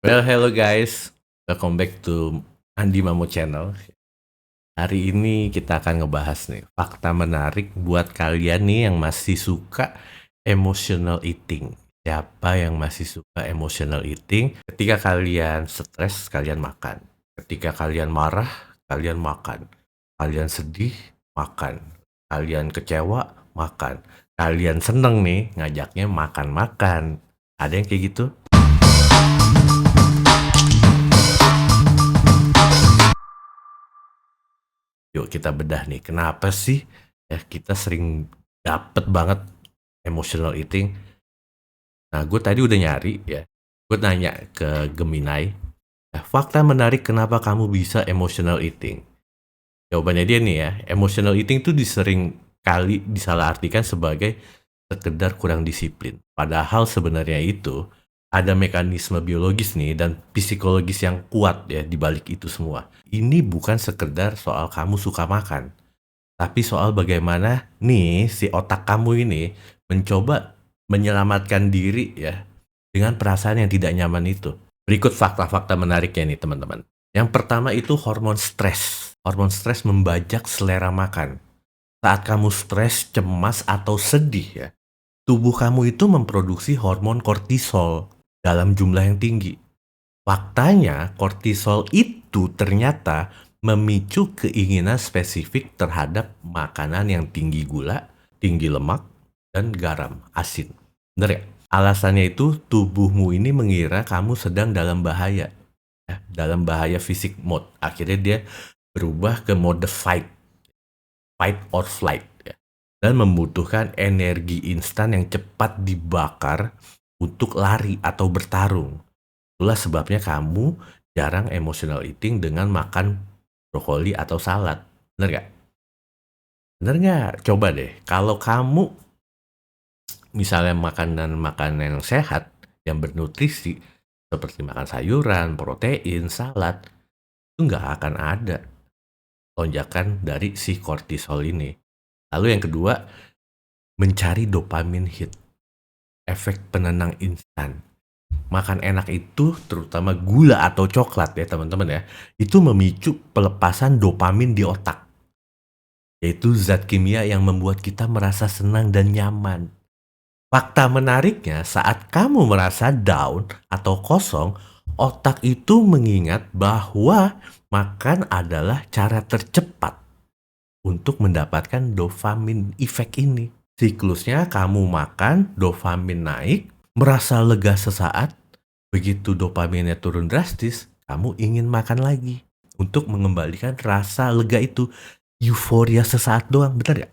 Well, hello guys, welcome back to Andi Mamo Channel. Hari ini kita akan ngebahas nih fakta menarik buat kalian nih yang masih suka emotional eating. Siapa yang masih suka emotional eating? Ketika kalian stres, kalian makan. Ketika kalian marah, kalian makan. Kalian sedih, makan. Kalian kecewa, makan. Kalian seneng nih, ngajaknya makan-makan. Ada yang kayak gitu? Yuk kita bedah nih, kenapa sih ya kita sering dapet banget emotional eating. Nah, gue tadi udah nyari ya, gue nanya ke Gemini, fakta menarik kenapa kamu bisa emotional eating. Jawabannya dia nih ya, emotional eating tuh disering kali disalahartikan sebagai sekedar kurang disiplin. Padahal sebenarnya itu ada mekanisme biologis nih dan psikologis yang kuat ya di balik itu semua. Ini bukan sekedar soal kamu suka makan, tapi soal bagaimana nih si otak kamu ini mencoba menyelamatkan diri ya dengan perasaan yang tidak nyaman itu. Berikut fakta-fakta menariknya nih teman-teman. Yang pertama itu hormon stres. Hormon stres membajak selera makan. Saat kamu stres, cemas, atau sedih ya, tubuh kamu itu memproduksi hormon kortisol dalam jumlah yang tinggi. Faktanya, kortisol itu ternyata memicu keinginan spesifik terhadap makanan yang tinggi gula, tinggi lemak, dan garam, asin. Bener ya? Alasannya itu tubuhmu ini mengira kamu sedang dalam bahaya. Ya, dalam bahaya fisik mode. Akhirnya dia berubah ke mode fight or flight. Ya. Dan membutuhkan energi instan yang cepat dibakar untuk lari atau bertarung. Itulah sebabnya kamu jarang emotional eating dengan makan brokoli atau salad. Bener gak? Bener gak? Coba deh, kalau kamu misalnya makanan-makanan yang sehat, yang bernutrisi, seperti makan sayuran, protein, salad, itu nggak akan ada lonjakan dari si kortisol ini. Lalu yang kedua, mencari dopamine hit, efek penenang instan. Makan enak itu, terutama gula atau coklat ya teman-teman ya, itu memicu pelepasan dopamin di otak, yaitu zat kimia yang membuat kita merasa senang dan nyaman. Fakta menariknya, saat kamu merasa down atau kosong, otak itu mengingat bahwa makan adalah cara tercepat untuk mendapatkan dopamin effect ini. Siklusnya kamu makan, dopamin naik, merasa lega sesaat, begitu dopaminnya turun drastis, kamu ingin makan lagi untuk mengembalikan rasa lega itu. Euforia sesaat doang, bener ya?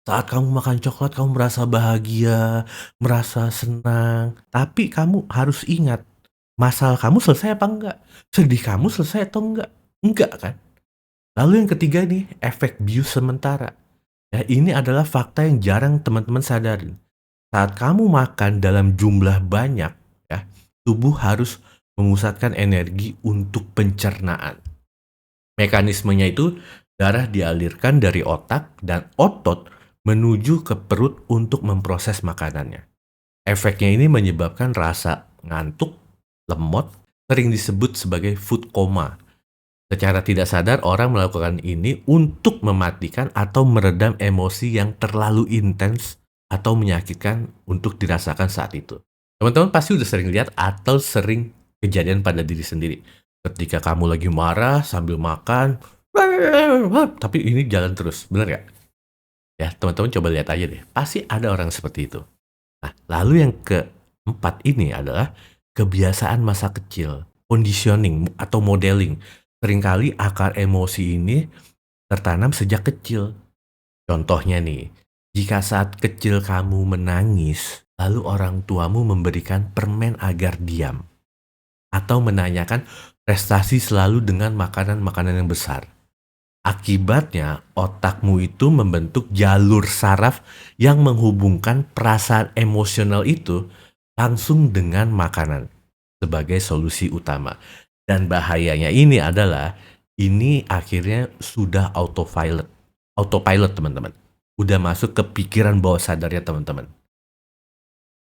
Saat kamu makan coklat, kamu merasa bahagia, merasa senang. Tapi kamu harus ingat, masalah kamu selesai apa enggak? Sedih kamu selesai atau enggak? Enggak kan? Lalu yang ketiga nih, efek bius sementara. Ya, ini adalah fakta yang jarang teman-teman sadarin. Saat kamu makan dalam jumlah banyak, ya, tubuh harus memusatkan energi untuk pencernaan. Mekanismenya itu darah dialirkan dari otak dan otot menuju ke perut untuk memproses makanannya. Efeknya ini menyebabkan rasa ngantuk, lemot, sering disebut sebagai food coma. Secara tidak sadar orang melakukan ini untuk mematikan atau meredam emosi yang terlalu intens atau menyakitkan untuk dirasakan saat itu. Teman-teman pasti udah sering lihat atau sering kejadian pada diri sendiri. Ketika kamu lagi marah sambil makan, tapi ini jalan terus, bener gak? Ya, teman-teman coba lihat aja deh. Pasti ada orang seperti itu. Nah, lalu yang keempat ini adalah kebiasaan masa kecil, conditioning atau modeling. Seringkali akar emosi ini tertanam sejak kecil. Contohnya nih, jika saat kecil kamu menangis, lalu orang tuamu memberikan permen agar diam, atau menanyakan prestasi selalu dengan makanan-makanan yang besar. Akibatnya, otakmu itu membentuk jalur saraf yang menghubungkan perasaan emosional itu langsung dengan makanan sebagai solusi utama. Dan bahayanya ini adalah, ini akhirnya sudah autopilot. Autopilot teman-teman. Udah masuk ke pikiran bawah sadarnya teman-teman.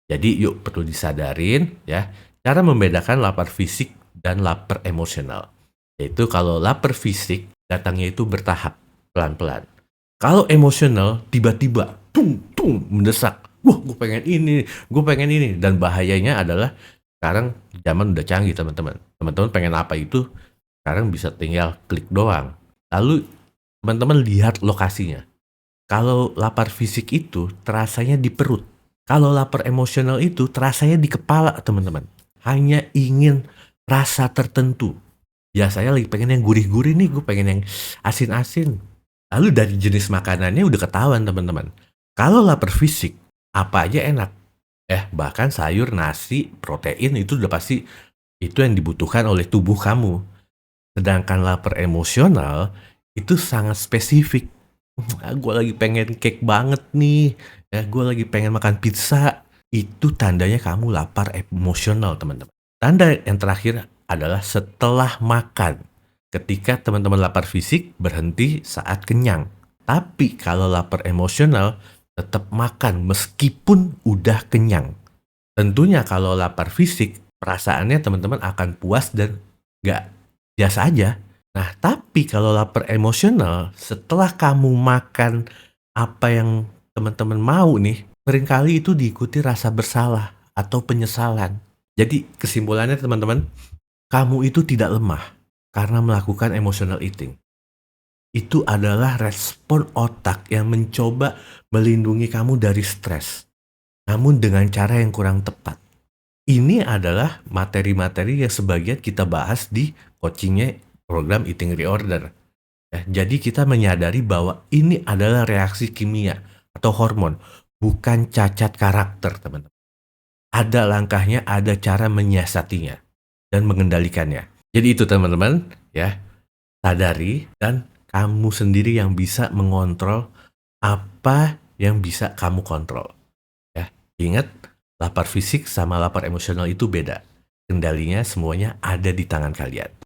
Jadi yuk perlu disadarin ya, Cara membedakan lapar fisik dan lapar emosional. Yaitu kalau lapar fisik datangnya itu bertahap, pelan-pelan. Kalau emosional tiba-tiba tung tung mendesak. Wah, gue pengen ini, gue pengen ini. Dan bahayanya adalah sekarang zaman udah canggih teman-teman. Teman-teman pengen apa itu sekarang bisa tinggal klik doang. Lalu teman-teman lihat lokasinya. Kalau lapar fisik itu terasanya di perut. Kalau lapar emosional itu terasanya di kepala teman-teman. Hanya ingin rasa tertentu. Biasanya lagi pengen yang gurih-gurih nih, gue pengen yang asin-asin. Lalu dari jenis makanannya udah ketahuan teman-teman. Kalau lapar fisik, apa aja enak. Bahkan sayur, nasi, protein itu udah pasti itu yang dibutuhkan oleh tubuh kamu. Sedangkan lapar emosional itu sangat spesifik. Gue lagi pengen cake banget nih. Gue lagi pengen makan pizza. Itu tandanya kamu lapar emosional teman-teman. Tanda yang terakhir adalah setelah makan. Ketika teman-teman lapar fisik berhenti saat kenyang. Tapi kalau lapar emosional tetap makan meskipun udah kenyang. Tentunya kalau lapar fisik perasaannya teman-teman akan puas dan gak biasa aja. Nah, tapi kalau lapar emosional, setelah kamu makan apa yang teman-teman mau nih, seringkali itu diikuti rasa bersalah atau penyesalan. Jadi kesimpulannya teman-teman, kamu itu tidak lemah karena melakukan emotional eating. Itu adalah respon otak yang mencoba melindungi kamu dari stres, namun dengan cara yang kurang tepat. Ini adalah materi-materi yang sebagian kita bahas di coachingnya program Eating Reorder. Jadi kita menyadari bahwa ini adalah reaksi kimia atau hormon, bukan cacat karakter teman-teman. Ada langkahnya, ada cara menyiasatinya dan mengendalikannya. Jadi itu teman-teman, ya, sadari dan kamu sendiri yang bisa mengontrol apa yang bisa kamu kontrol. Ya, ingat, lapar fisik sama lapar emosional itu beda. Kendalinya semuanya ada di tangan kalian.